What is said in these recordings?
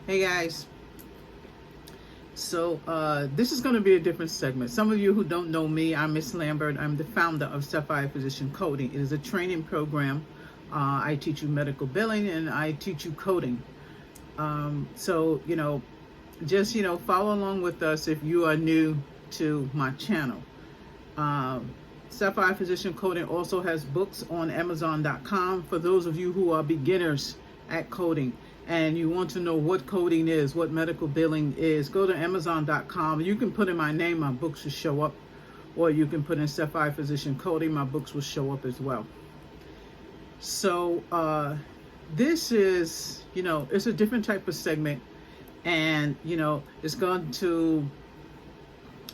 Hey guys, so this is going to be a different segment. Some of you who don't know me, I'm Miss Lambert. I'm the founder of Sapphire Physician Coding. It is a training program. I teach you medical billing and I teach you coding. So just follow along with us if you are new to my channel. Sapphire Physician Coding also has books on Amazon.com for those of you who are beginners at coding and you want to know what coding is, what medical billing is. Go to Amazon.com. You can put in my name, my books will show up, or you can put in Sapphire Physician Coding, my books will show up as well. So this is, it's a different type of segment, and it's going to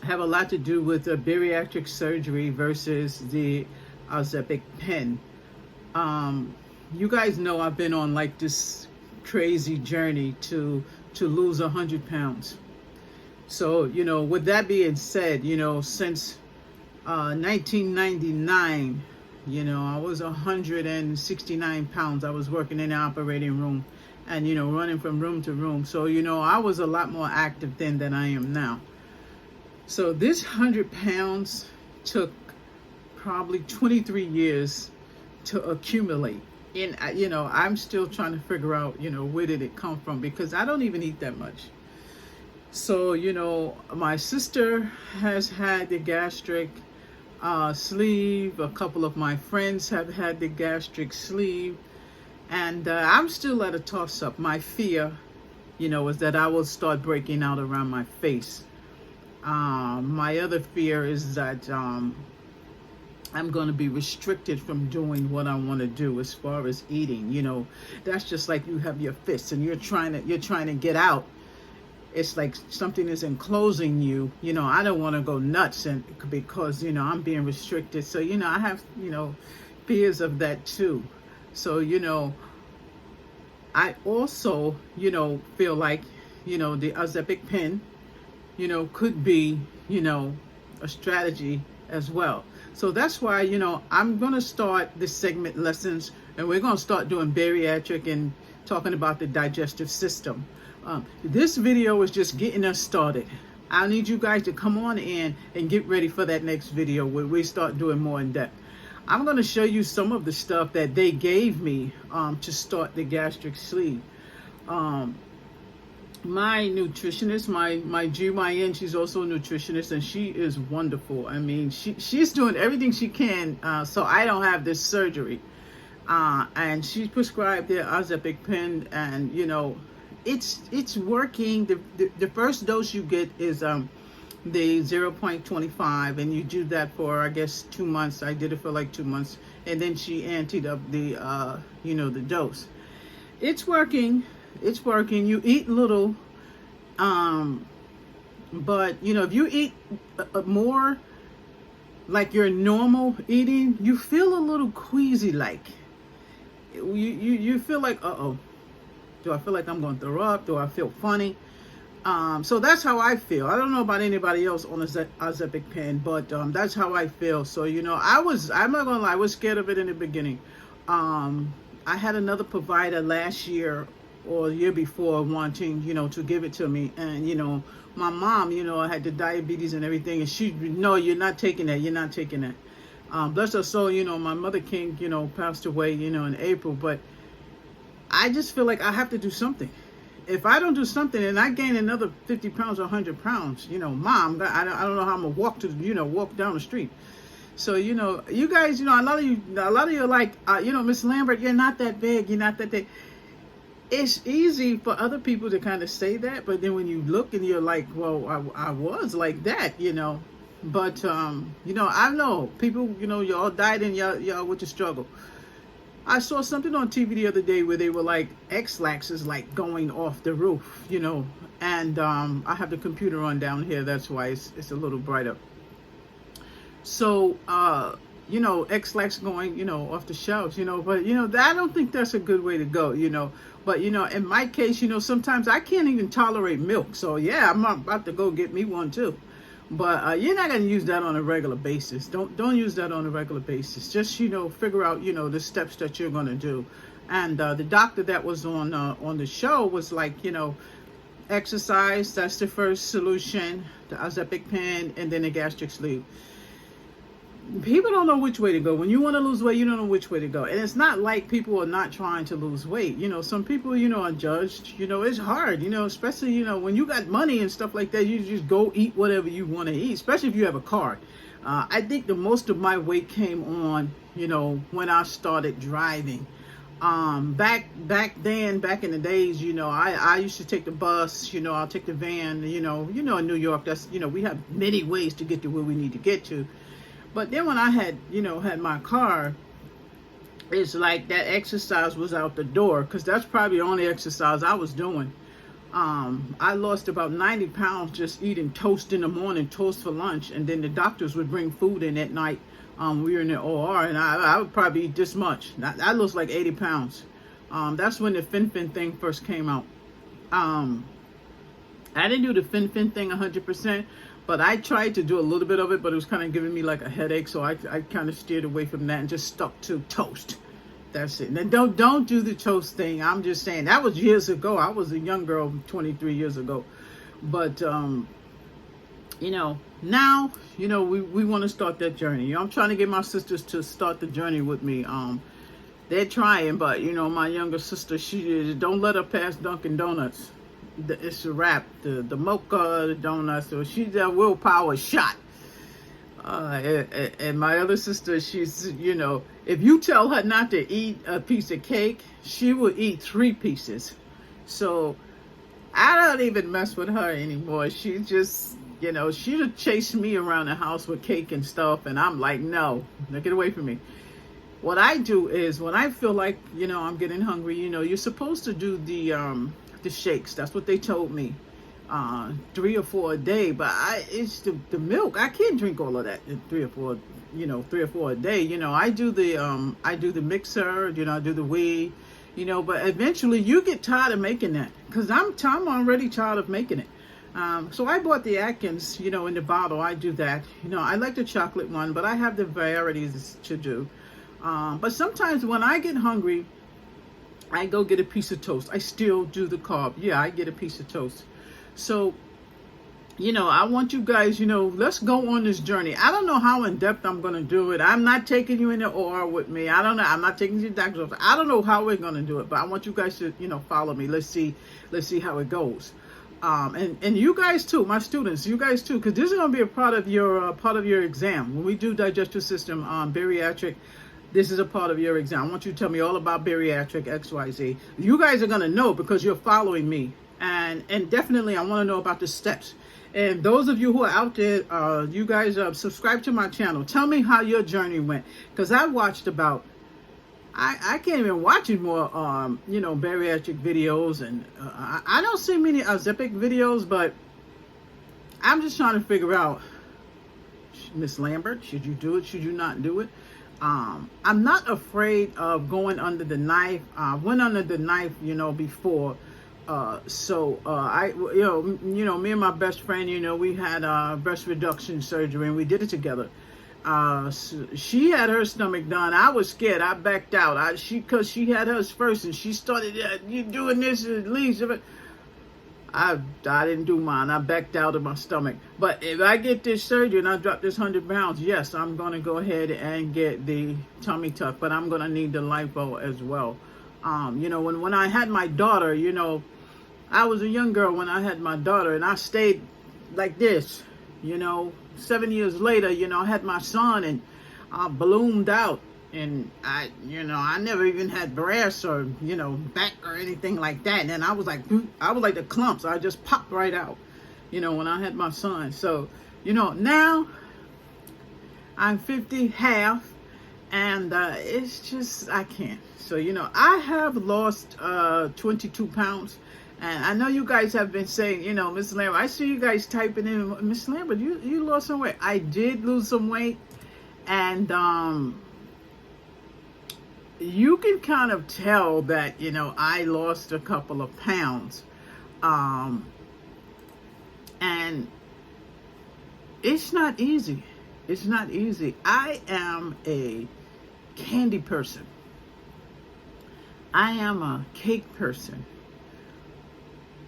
have a lot to do with the bariatric surgery versus the Ozempic pen. You guys know I've been on like this crazy journey to lose 100 pounds. So with that being said, since 1999, I was 169 pounds. I was working in the operating room and running from room to room. So I was a lot more active then than I am now. So this 100 pounds took probably 23 years to accumulate. And I'm still trying to figure out, where did it come from, because I don't even eat that much. So, my sister has had the gastric sleeve. A couple of my friends have had the gastric sleeve. And I'm still at a toss-up. My fear, is that I will start breaking out around my face. My other fear is that I'm going to be restricted from doing what I want to do as far as eating. That's just like you have your fists and you're trying to get out. It's like something is enclosing you. I don't want to go nuts and because I'm being restricted. So I have fears of that too. So I also feel like the Ozempic pen could be a strategy as well. So that's why, I'm going to start this segment lessons, and we're going to start doing bariatric and talking about the digestive system. This video is just getting us started. I need you guys to come on in and get ready for that next video where we start doing more in depth. I'm going to show you some of the stuff that they gave me to start the gastric sleeve. My nutritionist, my GYN, she's also a nutritionist, and she is wonderful. I mean, she's doing everything she can so I don't have this surgery. And she prescribed the Ozempic pen, and it's working. The first dose you get is the 0.25, and you do that for I guess 2 months. I did it for like 2 months, and then she anteed up the the dose. It's working. It's working. You eat little, but if you eat more like your normal eating, you feel a little queasy. Like you feel like, do I feel like I'm going to throw up? Do I feel funny? So that's how I feel. I don't know about anybody else on a Ozempic pen, but that's how I feel. So I'm not gonna lie, I was scared of it in the beginning. I had another provider last year or the year before wanting, to give it to me. And, my mom, had the diabetes and everything. And she, no, you're not taking that. You're not taking that. Bless her soul, my mother King, passed away, in April. But I just feel like I have to do something. If I don't do something and I gain another 50 pounds or 100 pounds, Mom, I don't know how I'm going to walk down the street. So, you guys, a lot of you are like, Miss Lambert, you're not that big. You're not that big. It's easy for other people to kind of say that, but then when you look and you're like, well, I was like that, but, I know people, y'all died and y'all with the struggle. I saw something on TV the other day where they were like, X-Lax is like going off the roof, and I have the computer on down here. That's why it's a little brighter. So, X-Lax going, off the shelves, but, I don't think that's a good way to go, but, in my case, sometimes I can't even tolerate milk. So, yeah, I'm about to go get me one too. But you're not going to use that on a regular basis. Don't use that on a regular basis. Just, figure out, the steps that you're going to do. And the doctor that was on the show was like, exercise, that's the first solution, the Ozempic pen, and then the gastric sleeve. People don't know which way to go. When you want to lose weight, you don't know which way to go. And it's not like people are not trying to lose weight. Some people, are judged. It's hard, especially, when you got money and stuff like that, you just go eat whatever you want to eat, especially if you have a card. I think the most of my weight came on, when I started driving. Back in the days, I used to take the bus, I'll take the van, in New York, that's, we have many ways to get to where we need to get to. But then when I had my car, it's like that exercise was out the door, because that's probably the only exercise I was doing. I lost about 90 pounds just eating toast in the morning, toast for lunch, and then the doctors would bring food in at night. We were in the OR, and I would probably eat this much. I lost like 80 pounds. That's when the fin thing first came out. I didn't do the fin thing 100%, but I tried to do a little bit of it, but it was kind of giving me like a headache, so I kind of steered away from that and just stuck to toast. That's it. And don't do the toast thing. I'm just saying, that was years ago. I was a young girl 23 years ago. But, now, we want to start that journey. I'm trying to get my sisters to start the journey with me. They're trying, but, my younger sister, she don't let her pass Dunkin' Donuts. It's a wrap. The mocha, the donuts, so she's that willpower shot. And my other sister, she's, if you tell her not to eat a piece of cake, she will eat 3 pieces. So I don't even mess with her anymore. She just, she'll chase me around the house with cake and stuff, and I'm like, no, get away from me. What I do is, when I feel like, I'm getting hungry, you're supposed to do the shakes. That's what they told me. 3 or 4 a day, but it's the milk. I can't drink all of that. 3 or 4 a day. I do the mixer. I do the whey. But eventually you get tired of making that, because I'm already tired of making it. So I bought the Atkins, in the bottle. I do that. I like the chocolate one, but I have the varieties to do. But sometimes when I get hungry, I go get a piece of toast. I still do the carb. Yeah, I get a piece of toast. So, I want you guys, let's go on this journey. I don't know how in depth I'm going to do it. I'm not taking you in the OR with me. I don't know. I'm not taking you to the doctor's office. I don't know how we're going to do it, but I want you guys to, follow me. Let's see how it goes. And you guys too, my students, you guys too, because this is going to be a part of your exam. When we do digestive system, bariatric, this is a part of your exam. I want you to tell me all about bariatric XYZ. You guys are going to know because you're following me. And definitely I want to know about the steps. And those of you who are out there, you guys subscribe to my channel. Tell me how your journey went. Because I watched about, I can't even watch anymore, bariatric videos. And I don't see many Ozempic videos, but I'm just trying to figure out, Miss Lambert, should you do it? Should you not do it? I'm not afraid of going under the knife. I went under the knife, before. Me and my best friend, we had breast reduction surgery, and we did it together. So she had her stomach done. I was scared. I backed out. Because she had hers first, and she started, you doing this at least. I didn't do mine. I backed out of my stomach. But if I get this surgery and I drop this 100 pounds, yes, I'm going to go ahead and get the tummy tuck, but I'm going to need the lipo as well. When I had my daughter, I was a young girl when I had my daughter, and I stayed like this, 7 years later, I had my son, and I ballooned out, and I never even had breasts or, back or anything like that. And I was like the clumps. I just popped right out, when I had my son. So, now I'm 50, half, and it's just, I can't. So, I have lost 22 pounds. And I know you guys have been saying, Miss Lambert, I see you guys typing in, Miss Lambert, you lost some weight. I did lose some weight. And you can kind of tell that, I lost a couple of pounds. And it's not easy. It's not easy. I am a candy person. I am a cake person.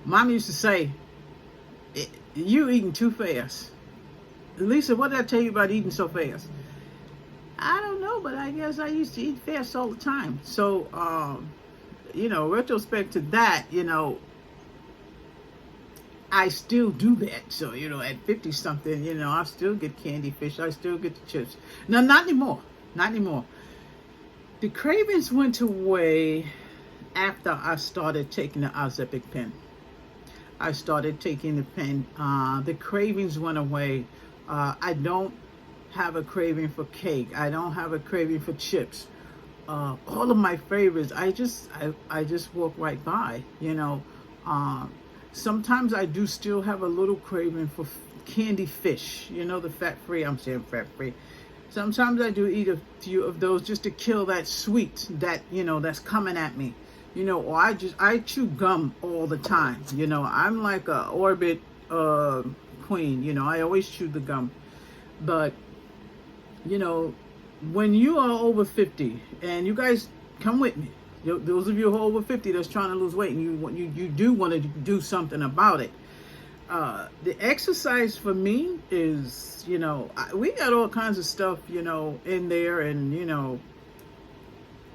Mom used to say, you eating too fast. Lisa, what did I tell you about eating so fast? I don't know, but I guess I used to eat fast all the time. So, retrospect to that, I still do that. So, at 50 something, I still get candy fish. I still get the chips. No, not anymore. Not anymore. The cravings went away after I started taking the Ozempic pen. I started taking the pen. The cravings went away. I don't have a craving for cake. I don't have a craving for chips. All of my favorites, I just walk right by. Sometimes I do still have a little craving for candy fish. The fat-free. I'm saying fat-free. Sometimes I do eat a few of those just to kill that sweet that that's coming at me. Or I chew gum all the time. I'm like a Orbit queen. I always chew the gum. But when you are over 50, and you guys come with me, those of you who are over 50 that's trying to lose weight, and you do want to do something about it. The exercise for me is, we got all kinds of stuff, in there, and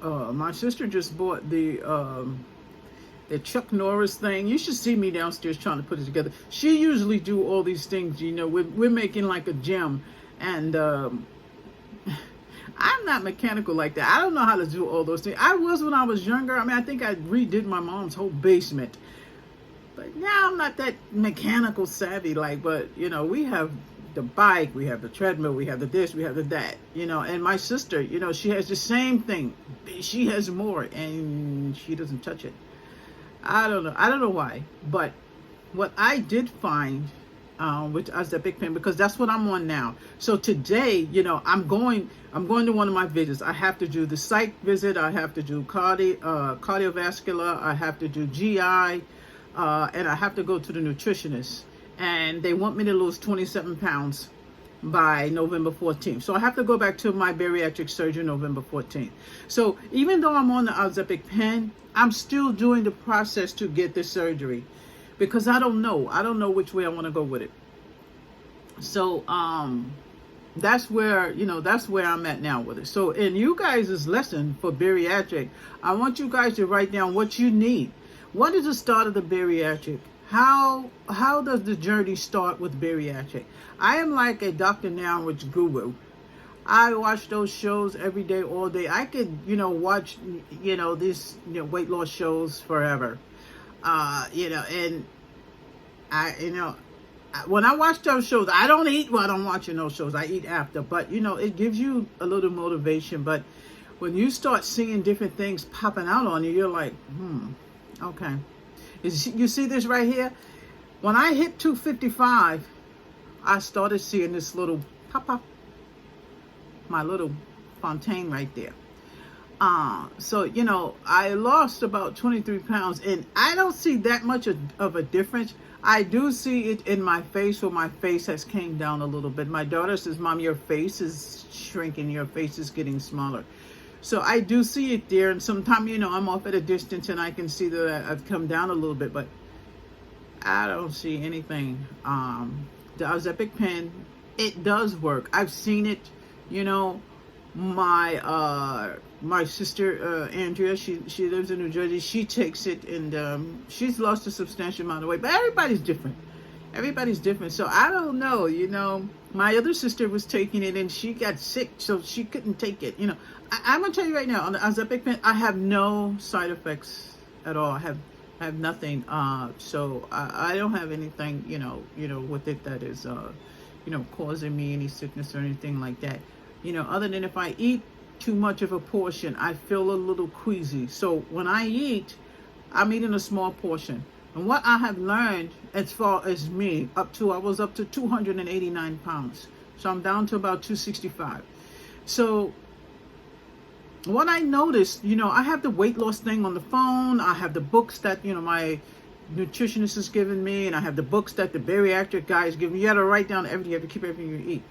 my sister just bought the Chuck Norris thing. You should see me downstairs trying to put it together. She usually do all these things, we're making like a gym, and I'm not mechanical like that. I don't know how to do all those things. I was when I was younger. I think I redid my mom's whole basement. But now I'm not that mechanical savvy, but we have the bike, we have the treadmill, we have the this, we have the that, and my sister, she has the same thing. She has more, and she doesn't touch it. I don't know why, but what I did find, which is the big pen, because that's what I'm on now. So today, I'm going to one of my visits. I have to do the psych visit, I have to do cardiovascular, I have to do GI, and I have to go to the nutritionist. And they want me to lose 27 pounds by November 14th. So I have to go back to my bariatric surgery November 14th. So even though I'm on the Ozempic pen, I'm still doing the process to get the surgery, because I don't know which way I want to go with it. So that's where I'm at now with it. So in you guys' lesson for bariatric, I want you guys to write down what you need. What is the start of the bariatric? How does the journey start with bariatric? I am like a Dr. Narwich guru. I watch those shows every day, all day. I could, watch, these weight loss shows forever. And when I watch those shows, I don't eat while I'm watching those shows. I eat after. But, it gives you a little motivation. But when you start seeing different things popping out on you, you're like, okay. You see this right here? When I hit 255, I started seeing this little pop, my little fontaine right there. So, I lost about 23 pounds, and I don't see that much of a difference. I do see it in my face, where my face has came down a little bit. My daughter says, Mom, your face is shrinking, your face is getting smaller. So I do see it there, and sometimes, I'm off at a distance and I can see that I've come down a little bit, but I don't see anything. The Ozempic pen, it does work. I've seen it. My sister Andrea, she lives in New Jersey. She takes it, and she's lost a substantial amount of weight. But everybody's different. So I don't know. My other sister was taking it, and she got sick, so she couldn't take it. I'm gonna tell you right now, on the Ozempic pen, I have no side effects at all. I have nothing. So I don't have anything, with it that is, causing me any sickness or anything like that. Other than if I eat too much of a portion, I feel a little queasy. So when I eat, I'm eating a small portion. And what I have learned, as far as me, I was up to 289 pounds. So I'm down to about 265. So what I noticed, I have the weight loss thing on the phone. I have the books that, my nutritionist has given me. And I have the books that the bariatric guy is giving me. You got to write down everything. You have to keep everything you eat.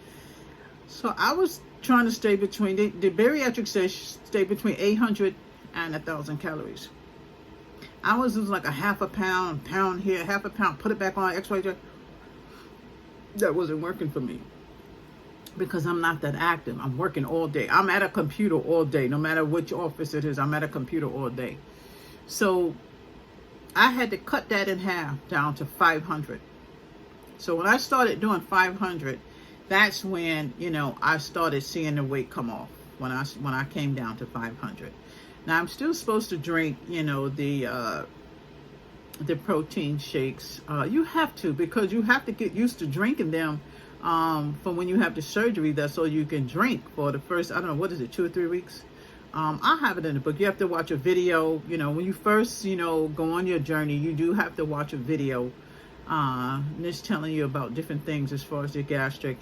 So I was trying to stay between, the bariatric says stay between 800 and 1,000 calories. I was losing like a half a pound, pound here, half a pound, put it back on, XYZ. That wasn't working for me because I'm not that active. I'm working all day. I'm at a computer all day. No matter which office it is, I'm at a computer all day. So I had to cut that in half down to 500. So when I started doing 500, that's when, I started seeing the weight come off, when I came down to 500. Now I'm still supposed to drink, the protein shakes. You have to, because you have to get used to drinking them from when you have the surgery. That's all you can drink for the first, I don't know, what is it, 2 or 3 weeks? I have it in the book. You have to watch a video. When you first, go on your journey, you do have to watch a video. It's telling you about different things as far as your gastric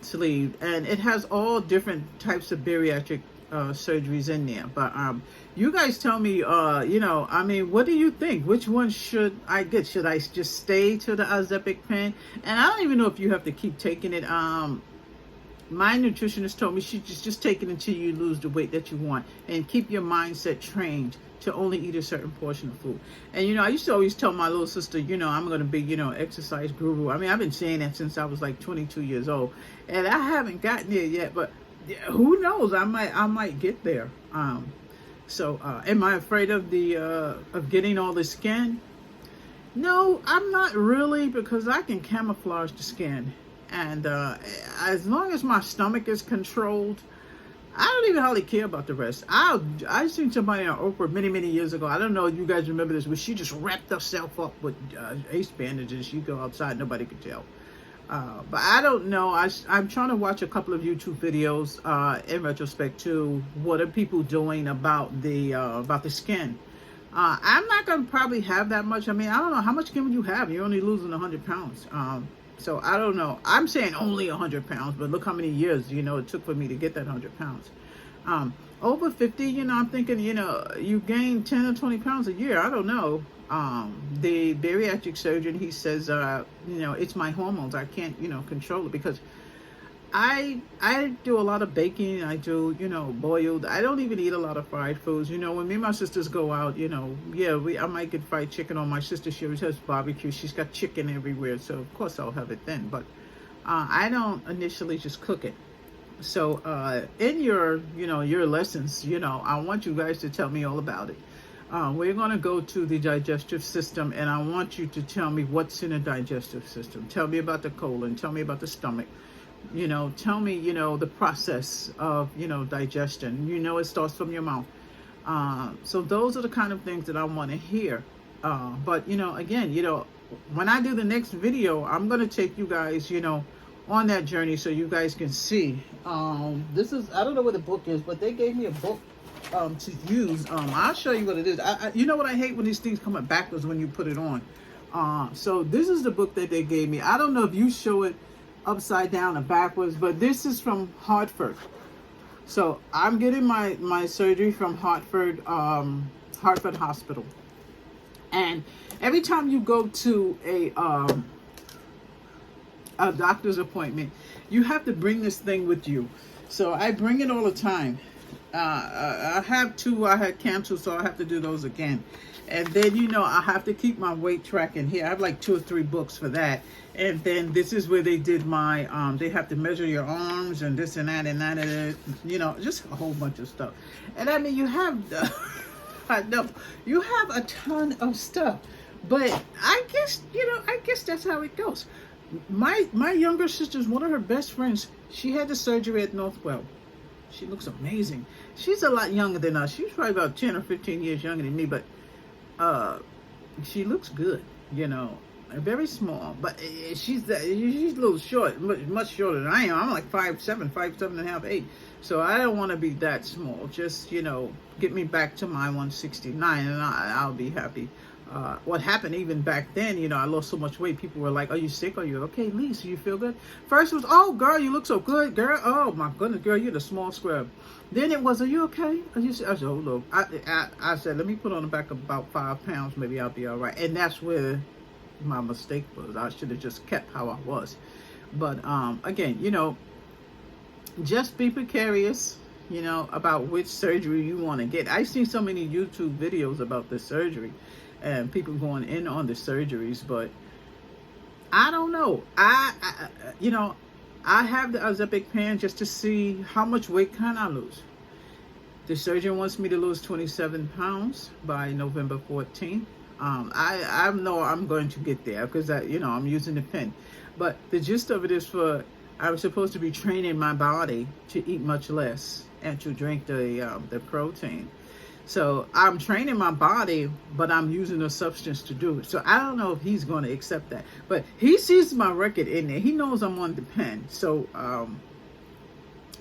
sleeve. And it has all different types of bariatric surgeries in there. But you guys tell me, what do you think? Which one should I get? Should I just stay to the Ozempic pen? And I don't even know if you have to keep taking it. My nutritionist told me she just take it until you lose the weight that you want, and keep your mindset trained to only eat a certain portion of food. And I used to always tell my little sister, I'm going to be, exercise guru. I mean, I've been saying that since I was like 22 years old, and I haven't gotten there yet, but who knows? I might get there. So am I afraid of of getting all the skin? No, I'm not really, because I can camouflage the skin. And as long as my stomach is controlled, I don't even hardly care about the rest. I seen somebody on Oprah many years ago. I don't know if you guys remember this, but she just wrapped herself up with ace bandages. She'd go outside, nobody could tell. But I don't know. I'm trying to watch a couple of YouTube videos in retrospect to what are people doing about the skin. I'm not gonna probably have that much. I mean, I don't know how much skin would you have. You're only losing 100 pounds. So I don't know. I'm saying only 100 pounds, but look how many years, it took for me to get that 100 pounds. Over 50, I'm thinking, you gain 10 or 20 pounds a year. I don't know. The bariatric surgeon, he says, it's my hormones. I can't, control it, because I do a lot of baking. I do, boiled. I don't even eat a lot of fried foods. When me and my sisters go out, I might get fried chicken on. My sister, she always has barbecue. She's got chicken everywhere. So, of course, I'll have it then. But I don't initially just cook it. So, in your lessons, I want you guys to tell me all about it. We're going to go to the digestive system, and I want you to tell me what's in the digestive system. Tell me about the colon. Tell me about the stomach. Tell me, the process of, digestion. It starts from your mouth. So those are the kind of things that I want to hear. But, again, when I do the next video, I'm going to take you guys, on that journey so you guys can see. This is, I don't know what the book is, but they gave me a book to use. I'll show you what it is. You know what I hate? When these things come up backwards when you put it on. So this is the book that they gave me. I don't know if you show it upside down or backwards, but this is from Hartford. So I'm getting my surgery from Hartford Hospital. And every time you go to a doctor's appointment, you have to bring this thing with you. So I bring it all the time. I have two I had canceled, so I have to do those again. And then, I have to keep my weight tracking here. I have like 2 or 3 books for that. And then this is where they did my, they have to measure your arms and this and that and that, and just a whole bunch of stuff. And I mean, you have, I know, you have a ton of stuff. But I guess, that's how it goes. My younger sister's, one of her best friends, she had the surgery at Northwell. She looks amazing. She's a lot younger than us. She's probably about 10 or 15 years younger than me, but she looks good, very small, but she's a little short, much shorter than I am. I'm like 5'7", 5'7.5", 8. So I don't want to be that small. Just, get me back to my 169 and I'll be happy. What happened even back then, I lost so much weight. People were like, are you sick? Are you okay, Lisa? You feel good? First it was, oh, girl, you look so good, girl. Oh, my goodness, girl, you're the small scrub. Then it was, are you okay? I said, oh, look. I said, let me put on the back about 5 pounds. Maybe I'll be all right. And that's where my mistake was. I should have just kept how I was. But, again, just be precarious. you know, about which surgery you want to get. I've seen so many YouTube videos about the surgery and people going in on the surgeries, but I don't know. You know, I have the Ozempic pen just to see how much weight can I lose. The surgeon wants me to lose 27 pounds by November 14th. I know I'm going to get there because you know, I'm using the pen. But the gist of it is I was supposed to be training my body to eat much less and to drink the protein. So I'm training my body, but I'm using a substance to do it. So I don't know if he's going to accept that. But he sees my record in there. He knows I'm on the pen. So,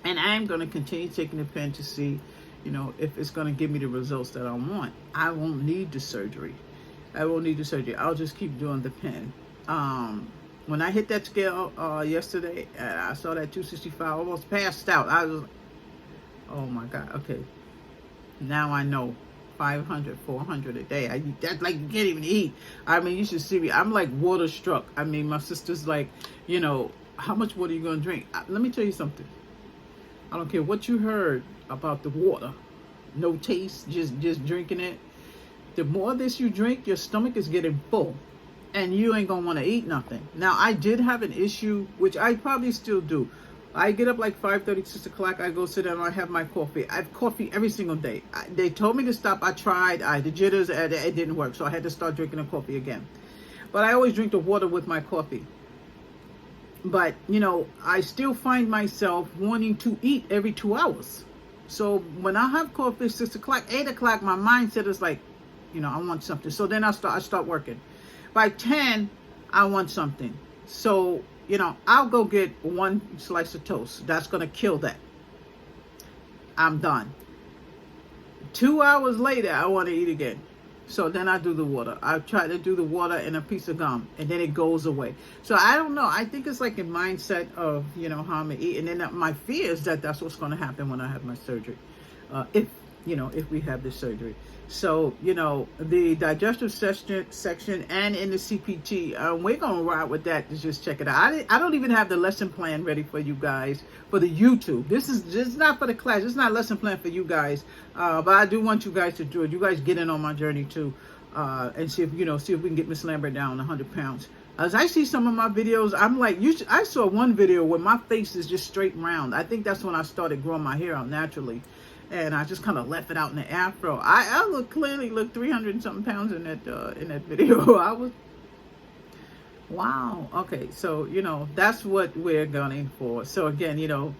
and I'm going to continue taking the pen to see, you know, if it's going to give me the results that I want. I won't need the surgery. I'll just keep doing the pen. When I hit that scale yesterday, I saw that 265, almost passed out. I was, oh my God, okay. Now I know 500, 400 a day. That's like, you can't even eat. I mean, you should see me. I'm like water struck. I mean, my sister's like, you know, how much water are you going to drink? Let me tell you something. I don't care what you heard about the water. No taste, just drinking it. The more this you drink, your stomach is getting full. And you ain't going to want to eat nothing. Now, I did have an issue, which I probably still do. I get up like 5:30, 6 o'clock. I go sit down. I have my coffee. I have coffee every single day. They told me to stop. I tried. The jitters, it didn't work. So I had to start drinking the coffee again. But I always drink the water with my coffee. But, you know, I still find myself wanting to eat every 2 hours. So when I have coffee 6 o'clock, 8 o'clock, my mindset is like, you know, I want something. So then I start working. By 10, I want something. So, you know, I'll go get one slice of toast. That's going to kill that. I'm done. 2 hours later, I want to eat again. So then I do the water. I try to do the water and a piece of gum, and then it goes away. So I don't know. I think it's like a mindset of, you know, how I'm going to eat. And then my fear is that that's what's going to happen when I have my surgery. If we have this surgery. So, you know, the digestive section and in the CPT, we're going to ride with that to just check it out. I don't even have the lesson plan ready for you guys for the YouTube. This is just not for the class. It's not a lesson plan for you guys. But I do want you guys to do it. You guys get in on my journey too. And see if we can get Miss Lambert down 100 pounds. As I see some of my videos, I'm like, I saw one video where my face is just straight and round. I think that's when I started growing my hair out naturally. And I just kind of left it out in the afro. I clearly look 300 and something pounds in that video. I was, wow. Okay, so, you know, that's what we're gunning for. So again, you know,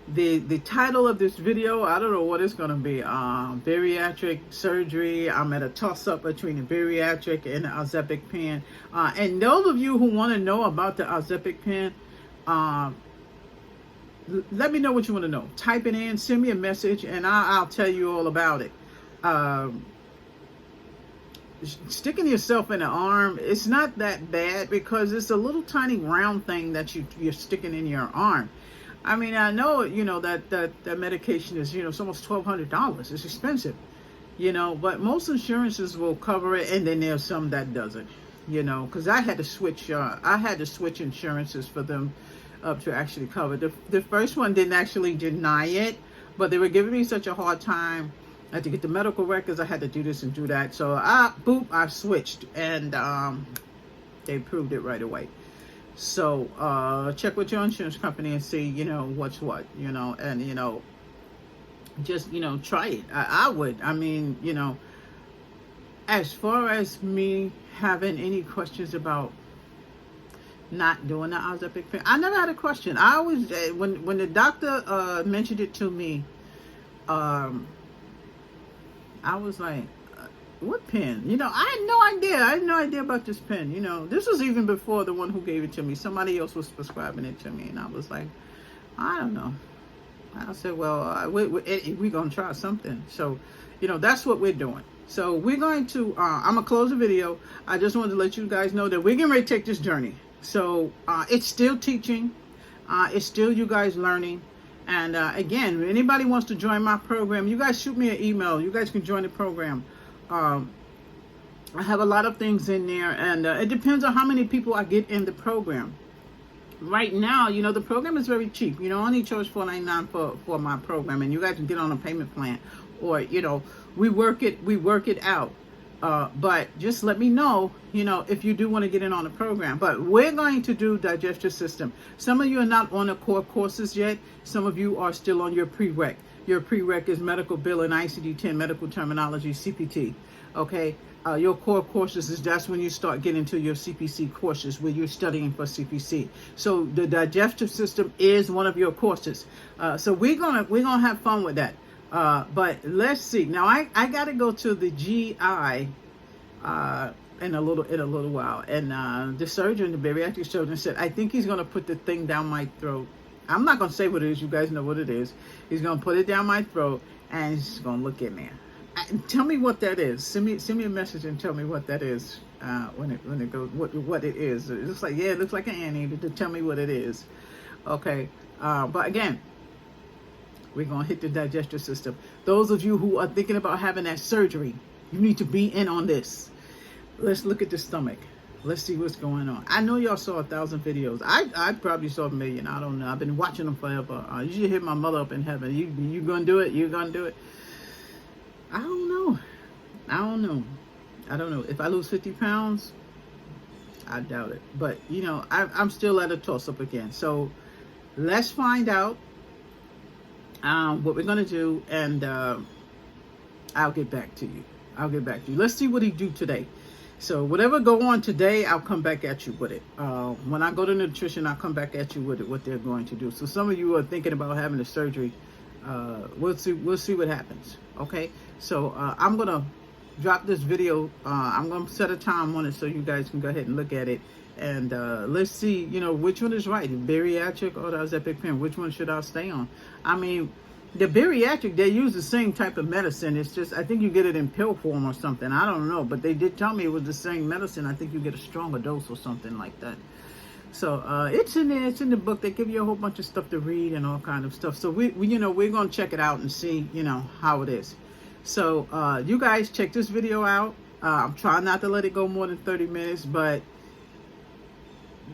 the title of this video, I don't know what it's going to be. Bariatric surgery. I'm at a toss-up between the bariatric and the Ozempic pen. And those of you who want to know about the Ozempic pen, let me know what you want to know. Type it in, send me a message, and I'll tell you all about it. Sticking yourself in the arm, it's not that bad because it's a little tiny round thing that you're sticking in your arm. I mean, I know, you know, that medication is, you know, it's almost $1,200. It's expensive, you know, but most insurances will cover it, and then there's some that doesn't, you know, because I had to switch insurances for them to actually cover. The first one didn't actually deny it, but they were giving me such a hard time. I had to get the medical records. I had to do this and do that. So I switched, and they approved it right away. So check with your insurance company and see, you know, what's what, you know, and, you know, just, you know, try it. I would. I mean, you know, as far as me having any questions about not doing the Ozempic pen, I never had a question. I always, when the doctor mentioned it to me, I was like, what pen? You know, I had no idea. I had no idea about this pen. You know, this was even before the one who gave it to me. Somebody else was prescribing it to me, and I was like, I don't know. I said, well, we're going to try something. So, you know, that's what we're doing. So we're going to, I'm going to close the video. I just wanted to let you guys know that we're getting ready to take this journey. So it's still teaching. It's still you guys learning. And again, if anybody wants to join my program, you guys shoot me an email. You guys can join the program. I have a lot of things in there, and it depends on how many people I get in the program. right now, the program is very cheap. I only charge $4.99 for my program, and you guys can get on a payment plan, or we work it out. But just let me know, if you do want to get in on the program. But we're going to do digestive system. Some of you are not on the core courses yet. Some of you are still on your prereq. Your prereq is medical billing, ICD-10, medical terminology, CPT. Okay. Your core courses that's when you start getting to your CPC courses, where you're studying for CPC. So the digestive system is one of your courses. So we're gonna have fun with that. But let's see. Now I gotta go to the GI in a little while, and the surgeon, the bariatric surgeon, said I think he's gonna put the thing down my throat. I'm not gonna say what it is. You guys know what it is. He's gonna put it down my throat, and he's gonna look at me. Tell me what that is. Send me a message and tell me what that is. When it goes, what it is. It looks like, yeah, it looks like an anteater. To tell me what it is. Okay. But again, we're gonna hit the digestive system. Those of you who are thinking about having that surgery, you need to be in on this. Let's look at the stomach. Let's see what's going on. I know y'all saw 1,000 videos. I probably saw 1,000,000. I don't know. I've been watching them forever. You should hit my mother up in heaven. You gonna do it? You gonna do it? I don't know. I don't know. If I lose 50 pounds, I doubt it. But, I'm still at a toss-up again. So let's find out what we're going to do, and I'll get back to you. Let's see what he do today. So whatever go on today, I'll come back at you with it. When I go to nutrition, I'll come back at you with it, what they're going to do. So some of you are thinking about having the surgery. We'll see what happens. Okay, so I'm gonna drop this video. I'm gonna set a time on it so you guys can go ahead and look at it, and let's see, which one is right, the bariatric or the Ozempic pen. Which one should I stay on? I mean, the bariatric, they use the same type of medicine. It's just, I think you get it in pill form or something. I don't know, but they did tell me it was the same medicine. I think you get a stronger dose or something like that. So it's in there. It's in the book. They give you a whole bunch of stuff to read and all kind of stuff. So we're gonna check it out and see how it is. So you guys check this video out. I'm trying not to let it go more than 30 minutes, but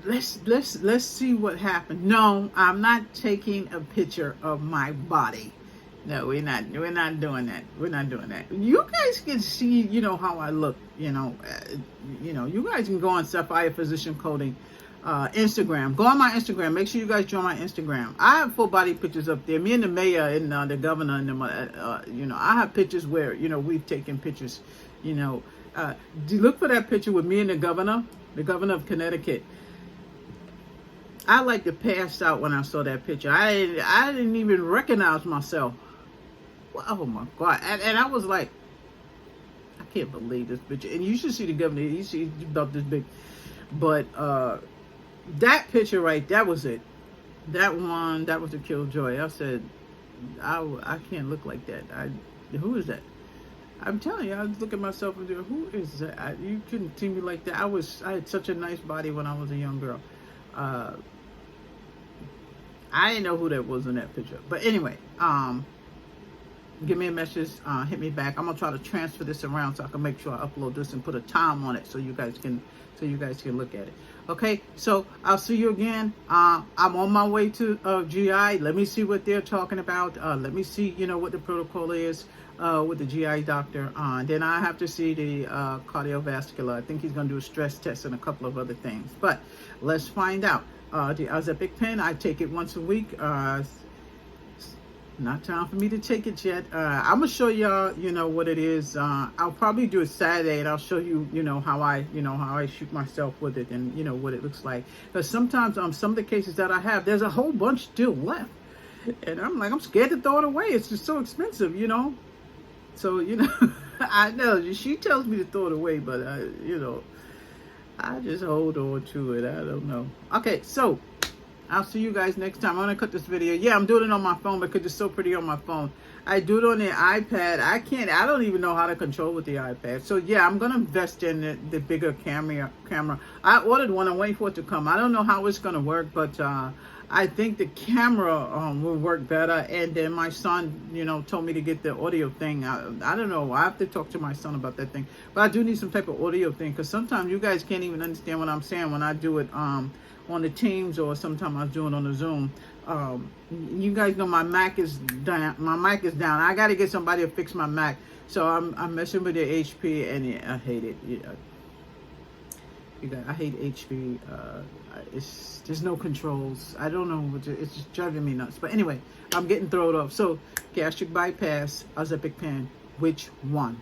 let's see what happened. No, I'm not taking a picture of my body. No, we're not doing that. We're not doing that. You guys can see, how I look. You guys can go on Sapphire Physician Coding. Instagram. Go on my Instagram. Make sure you guys join my Instagram. I have full body pictures up there. Me and the mayor and the governor and I have pictures where we've taken pictures. Look for that picture with me and the governor of Connecticut. I like to pass out when I saw that picture. I didn't even recognize myself. Well, oh my God! And I was like, I can't believe this picture. And you should see the governor. He's about this big, but. That picture that was it. That was the killjoy. I said, I can't look like that. Who is that? I'm telling you, I was looking at myself and thinking, who is that? You couldn't see me like that. I had such a nice body when I was a young girl. I didn't know who that was in that picture. But anyway, give me a message, hit me back. I'm gonna try to transfer this around so I can make sure I upload this and put a time on it so you guys can look at it. Okay, so I'll see you again. I'm on my way to GI. Let me see what they're talking about. Let me see, what the protocol is with the GI doctor. Then I have to see the cardiovascular. I think he's going to do a stress test and a couple of other things. But let's find out. The Ozempic pen, I take it once a week. Not time for me to take it yet. I'm gonna show y'all, what it is. I'll probably do it Saturday, and I'll show you, how I shoot myself with it, and what it looks like. Because sometimes, some of the cases that I have, there's a whole bunch still left, and I'm scared to throw it away. It's just so expensive, So I know she tells me to throw it away, but I just hold on to it. I don't know. Okay, so. I'll see you guys next time. I'm going to cut this video. Yeah, I'm doing it on my phone because it's so pretty on my phone. I do it on the iPad. I don't even know how to control with the iPad. So yeah, I'm gonna invest in the bigger camera. I ordered one. I'm waiting for it to come. I don't know how it's gonna work, but I think the camera will work better. And then my son, told me to get the audio thing. I don't know. I have to talk to my son about that thing. But I do need some type of audio thing, because sometimes you guys can't even understand what I'm saying when I do it on the Teams, or sometimes I do it on the Zoom. You guys know my Mac is down. My mic is down. I got to get somebody to fix my Mac. So I'm messing with the HP, and I hate it. I hate HP. There's no controls. I don't know. It's just driving me nuts. But anyway, I'm getting thrown off. So gastric bypass, Ozempic pen. Which one?